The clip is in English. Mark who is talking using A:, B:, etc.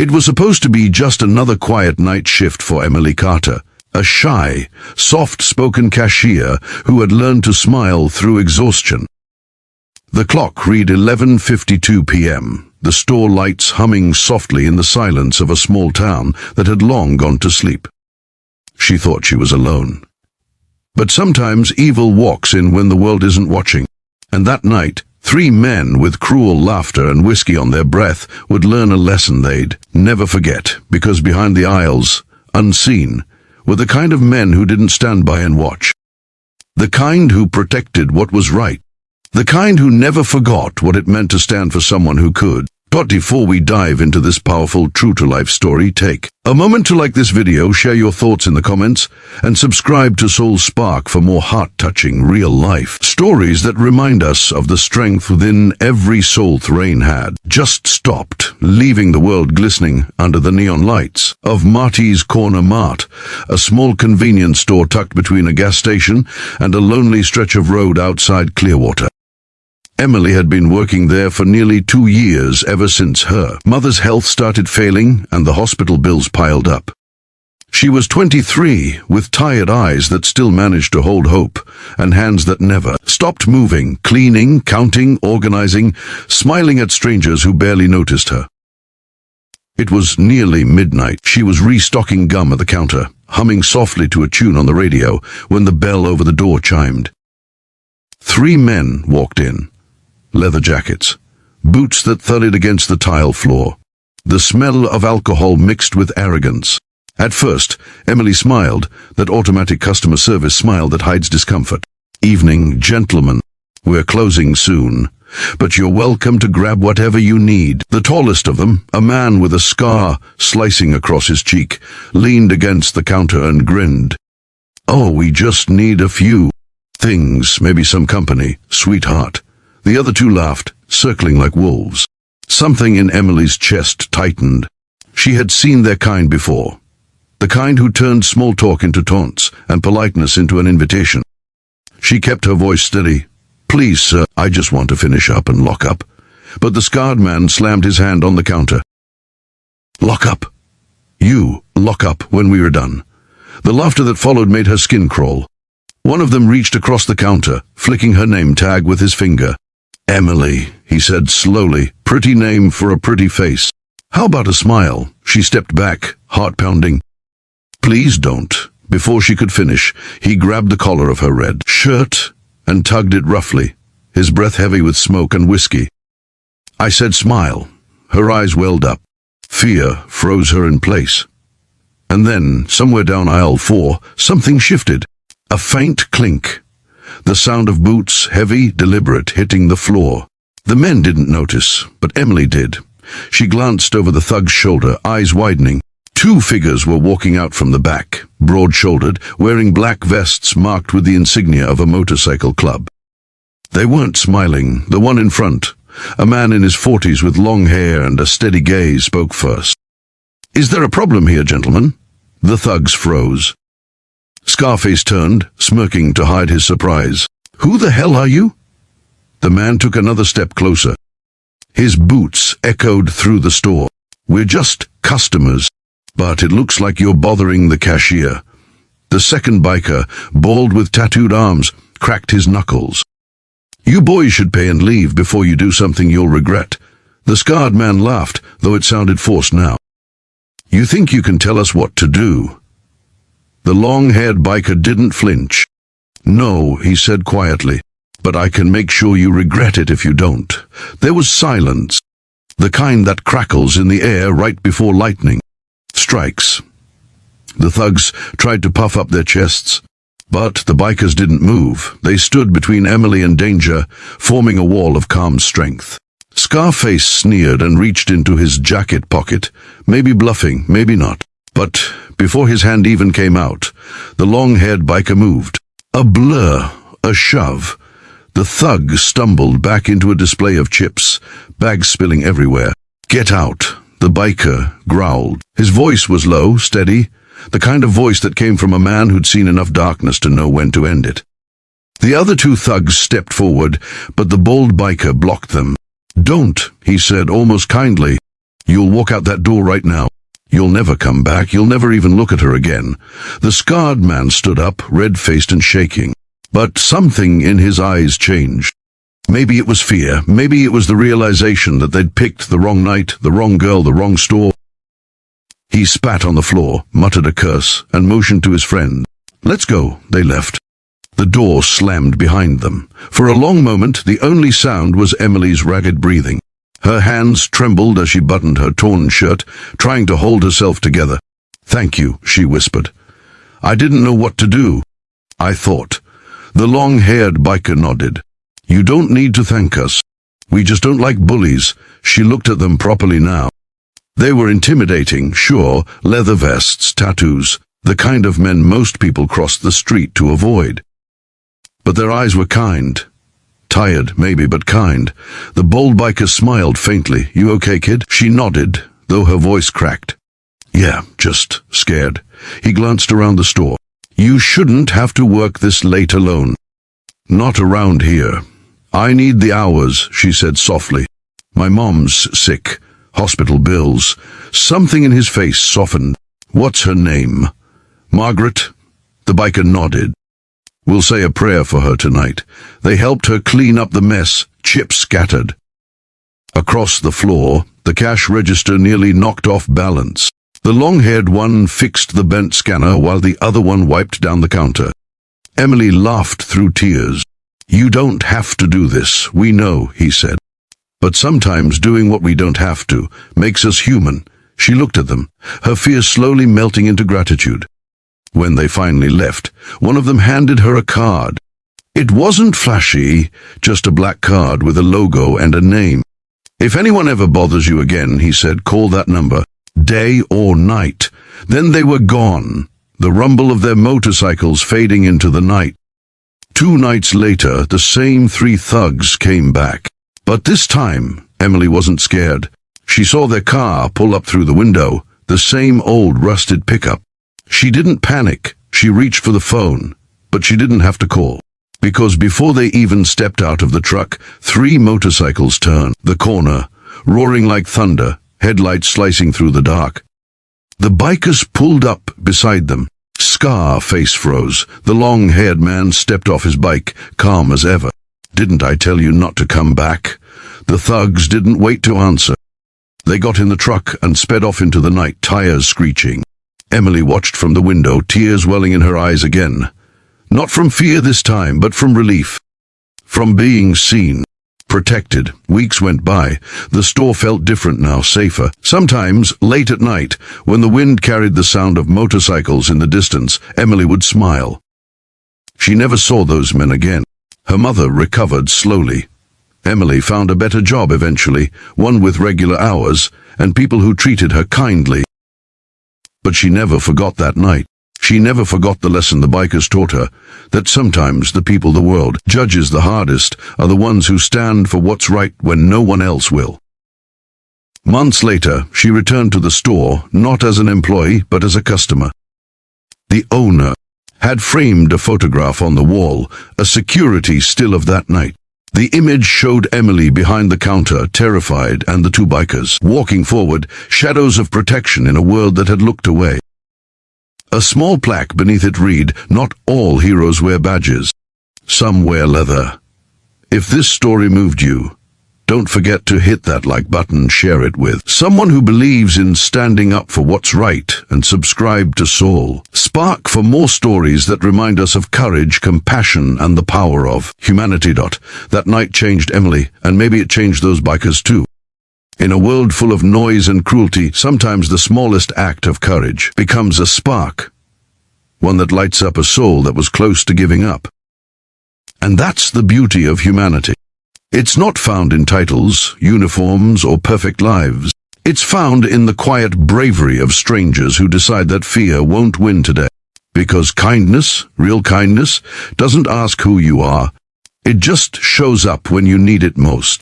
A: It was supposed to be just another quiet night shift for Emily Carter, a shy, soft-spoken cashier who had learned to smile through exhaustion. The clock read 11:52 p.m., the store lights humming softly in the silence of a small town that had long gone to sleep. She thought she was alone. But sometimes evil walks in when the world isn't watching, and that night, 3 men with cruel laughter and whiskey on their breath would learn a lesson they'd never forget, because behind the aisles, unseen, were the kind of men who didn't stand by and watch. The kind who protected what was right. The kind who never forgot what it meant to stand for someone who could. But before we dive into this powerful true-to-life story, take a moment to like this video, share your thoughts in the comments, and subscribe to Soul Spark for more heart-touching, real-life stories that remind us of the strength within every soul Thrain had just stopped, leaving the world glistening under the neon lights of Marty's Corner Mart, a small convenience store tucked between a gas station and a lonely stretch of road outside Clearwater. Emily had been working there for nearly 2 years, ever since her mother's health started failing and the hospital bills piled up. She was 23, with tired eyes that still managed to hold hope, and hands that never stopped moving, cleaning, counting, organizing, smiling at strangers who barely noticed her. It was nearly midnight. She was restocking gum at the counter, humming softly to a tune on the radio, when the bell over the door chimed. 3 men walked in. Leather jackets, boots that thudded against the tile floor, the smell of alcohol mixed with arrogance. At first, Emily smiled, that automatic customer service smile that hides discomfort. "Evening, gentlemen. We're closing soon, but you're welcome to grab whatever you need." The tallest of them, a man with a scar slicing across his cheek, leaned against the counter and grinned. "Oh, we just need a few things, maybe some company, sweetheart." The other 2 laughed, circling like wolves. Something in Emily's chest tightened. She had seen their kind before. The kind who turned small talk into taunts and politeness into an invitation. She kept her voice steady. "Please, sir, I just want to finish up and lock up." But the scarred man slammed his hand on the counter. "Lock up. You lock up when we are done." The laughter that followed made her skin crawl. One of them reached across the counter, flicking her name tag with his finger. "Emily," he said slowly, "pretty name for a pretty face. How about a smile?" She stepped back, heart pounding. "Please don't." Before she could finish, he grabbed the collar of her red shirt and tugged it roughly, his breath heavy with smoke and whiskey. "I said smile." Her eyes welled up. Fear froze her in place. And then, somewhere down aisle 4, something shifted. A faint clink. The sound of boots, heavy, deliberate, hitting the floor. The men didn't notice, but Emily did. She glanced over the thug's shoulder, eyes widening. 2 figures were walking out from the back, broad-shouldered, wearing black vests marked with the insignia of a motorcycle club. They weren't smiling. The one in front, a man in his 40s with long hair and a steady gaze, spoke first. "Is there a problem here, gentlemen?" The thugs froze. Scarface turned, smirking to hide his surprise. "Who the hell are you?" The man took another step closer. His boots echoed through the store. "We're just customers, but it looks like you're bothering the cashier." The second biker, bald with tattooed arms, cracked his knuckles. "You boys should pay and leave before you do something you'll regret." The scarred man laughed, though it sounded forced now. "You think you can tell us what to do?" The long-haired biker didn't flinch. "No," he said quietly, "but I can make sure you regret it if you don't." There was silence, the kind that crackles in the air right before lightning strikes. The thugs tried to puff up their chests, but the bikers didn't move. They stood between Emily and danger, forming a wall of calm strength. Scarface sneered and reached into his jacket pocket, maybe bluffing, maybe not. But before his hand even came out, the long-haired biker moved. A blur, a shove. The thug stumbled back into a display of chips, bags spilling everywhere. "Get out," the biker growled. His voice was low, steady, the kind of voice that came from a man who'd seen enough darkness to know when to end it. The other 2 thugs stepped forward, but the bald biker blocked them. "Don't," he said almost kindly. You'll walk out that door right now. You'll never come back. You'll never even look at her again." The scarred man stood up, red-faced and shaking. But something in his eyes changed. Maybe it was fear. Maybe it was the realization that they'd picked the wrong night, the wrong girl, the wrong store. He spat on the floor, muttered a curse, and motioned to his friend. "Let's go." They left. The door slammed behind them. For a long moment, the only sound was Emily's ragged breathing. Her hands trembled as she buttoned her torn shirt, trying to hold herself together. "Thank you," she whispered. "I didn't know what to do." "I thought." The long-haired biker nodded. "You don't need to thank us. We just don't like bullies." She looked at them properly now. They were intimidating, sure, leather vests, tattoos, the kind of men most people crossed the street to avoid. But their eyes were kind. Tired, maybe, but kind. The bold biker smiled faintly. "You okay, kid?" She nodded, though her voice cracked. "Yeah, just scared." He glanced around the store. "You shouldn't have to work this late alone." "Not around here. I need the hours," she said softly. "My mom's sick. Hospital bills." Something in his face softened. "What's her name?" "Margaret." The biker nodded. "We'll say a prayer for her tonight." They helped her clean up the mess, chips scattered. Across the floor, the cash register nearly knocked off balance. The long-haired one fixed the bent scanner while the other one wiped down the counter. Emily laughed through tears. "You don't have to do this, we know," he said. "But sometimes doing what we don't have to makes us human." She looked at them, her fear slowly melting into gratitude. When they finally left, one of them handed her a card. It wasn't flashy, just a black card with a logo and a name. "If anyone ever bothers you again," he said, "call that number, day or night." Then they were gone, the rumble of their motorcycles fading into the night. 2 nights later, the same 3 thugs came back. But this time, Emily wasn't scared. She saw their car pull up through the window, the same old rusted pickup. She didn't panic. She reached for the phone, but she didn't have to call. Because before they even stepped out of the truck, 3 motorcycles turned the corner, roaring like thunder, headlights slicing through the dark. The bikers pulled up beside them. Scar face froze. The long-haired man stepped off his bike, calm as ever. "Didn't I tell you not to come back?" The thugs didn't wait to answer. They got in the truck and sped off into the night, tires screeching. Emily watched from the window, tears welling in her eyes again. Not from fear this time, but from relief. From being seen. Protected. Weeks went by. The store felt different now, safer. Sometimes, late at night, when the wind carried the sound of motorcycles in the distance, Emily would smile. She never saw those men again. Her mother recovered slowly. Emily found a better job eventually, one with regular hours, and people who treated her kindly. But she never forgot that night. She never forgot the lesson the bikers taught her, that sometimes the people the world judges the hardest are the ones who stand for what's right when no one else will. Months later, she returned to the store, not as an employee, but as a customer. The owner had framed a photograph on the wall, a security still of that night. The image showed Emily behind the counter, terrified, and the 2 bikers, walking forward, shadows of protection in a world that had looked away. A small plaque beneath it read, "Not all heroes wear badges. Some wear leather." If this story moved you, don't forget to hit that like button, share it with someone who believes in standing up for what's right, and subscribe to Soul Spark for more stories that remind us of courage, compassion, and the power of humanity. That night changed Emily, and maybe it changed those bikers too. In a world full of noise and cruelty, sometimes the smallest act of courage becomes a spark, one that lights up a soul that was close to giving up. And that's the beauty of humanity. It's not found in titles, uniforms, or perfect lives. It's found in the quiet bravery of strangers who decide that fear won't win today. Because kindness, real kindness, doesn't ask who you are. It just shows up when you need it most.